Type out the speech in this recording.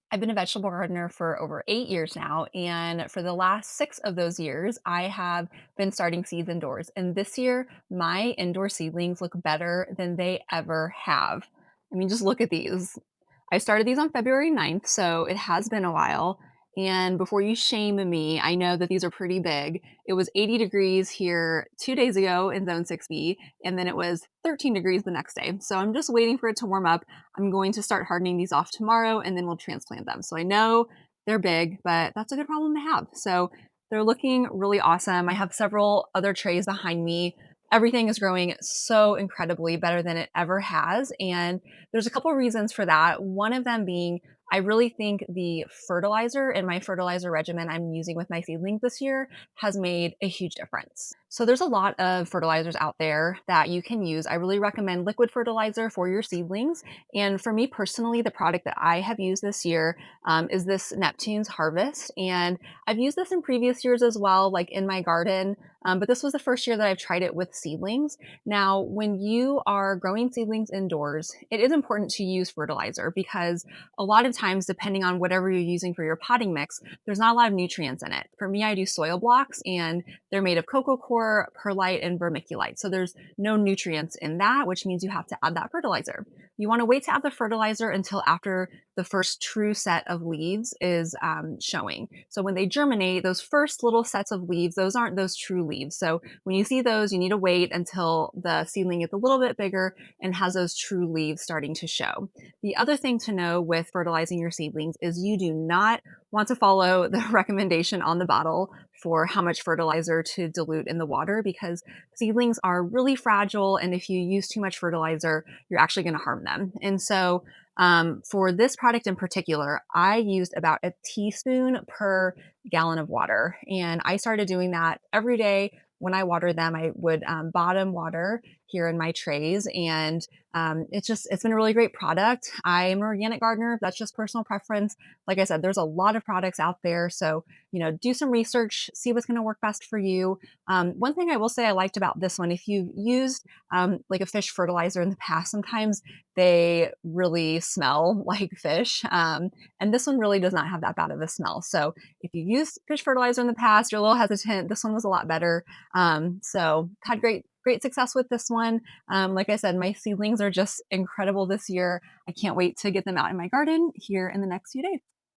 I've been a vegetable gardener for over 8 years now, and for the last 6 of those years, I have been starting seeds indoors. And this year, my indoor seedlings look better than they ever have. I mean, just look at these. I started these on February 9th, so it has been a while. And before you shame me, I know that these are pretty big. It was 80 degrees here 2 days ago in zone 6B, and then it was 13 degrees the next day. So I'm just waiting for it to warm up. I'm going to start hardening these off tomorrow, and then we'll transplant them. So I know they're big, but that's a good problem to have. So they're looking really awesome. I have several other trays behind me. Everything is growing so incredibly better than it ever has. And there's a couple of reasons for that. One of them being, I really think the fertilizer in my fertilizer regimen I'm using with my seedlings this year has made a huge difference. So there's a lot of fertilizers out there that you can use. I really recommend liquid fertilizer for your seedlings. And for me personally, the product that I have used this year is this Neptune's Harvest. And I've used this in previous years as well, like in my garden. But this was the first year that I've tried it with seedlings. Now, when you are growing seedlings indoors, it is important to use fertilizer because a lot of times, depending on whatever you're using for your potting mix, there's not a lot of nutrients in it. For me, I do soil blocks and they're made of coco coir, perlite, and vermiculite. So there's no nutrients in that, which means you have to add that fertilizer. You want to wait to add the fertilizer until after the first true set of leaves is showing. So when they germinate, those first little sets of leaves, those aren't those true leaves. So when you see those, you need to wait until the seedling gets a little bit bigger and has those true leaves starting to show. The other thing to know with fertilizing your seedlings is you do not want to follow the recommendation on the bottle for how much fertilizer to dilute in the water because seedlings are really fragile. And if you use too much fertilizer, you're actually going to harm them. And so for this product in particular, I used about a teaspoon per gallon of water. And I started doing that every day. When I watered them, I would bottom water here in my trays. And it's been a really great product. I'm an organic gardener. That's just personal preference. Like I said, there's a lot of products out there. So, do some research, see what's going to work best for you. One thing I will say I liked about this one, if you've used like a fish fertilizer in the past, sometimes they really smell like fish. And this one really does not have that bad of a smell. So if you used fish fertilizer in the past, you're a little hesitant. This one was a lot better. So had great success with this one. Like I said, my seedlings are just incredible this year. I can't wait to get them out in my garden here in the next few days.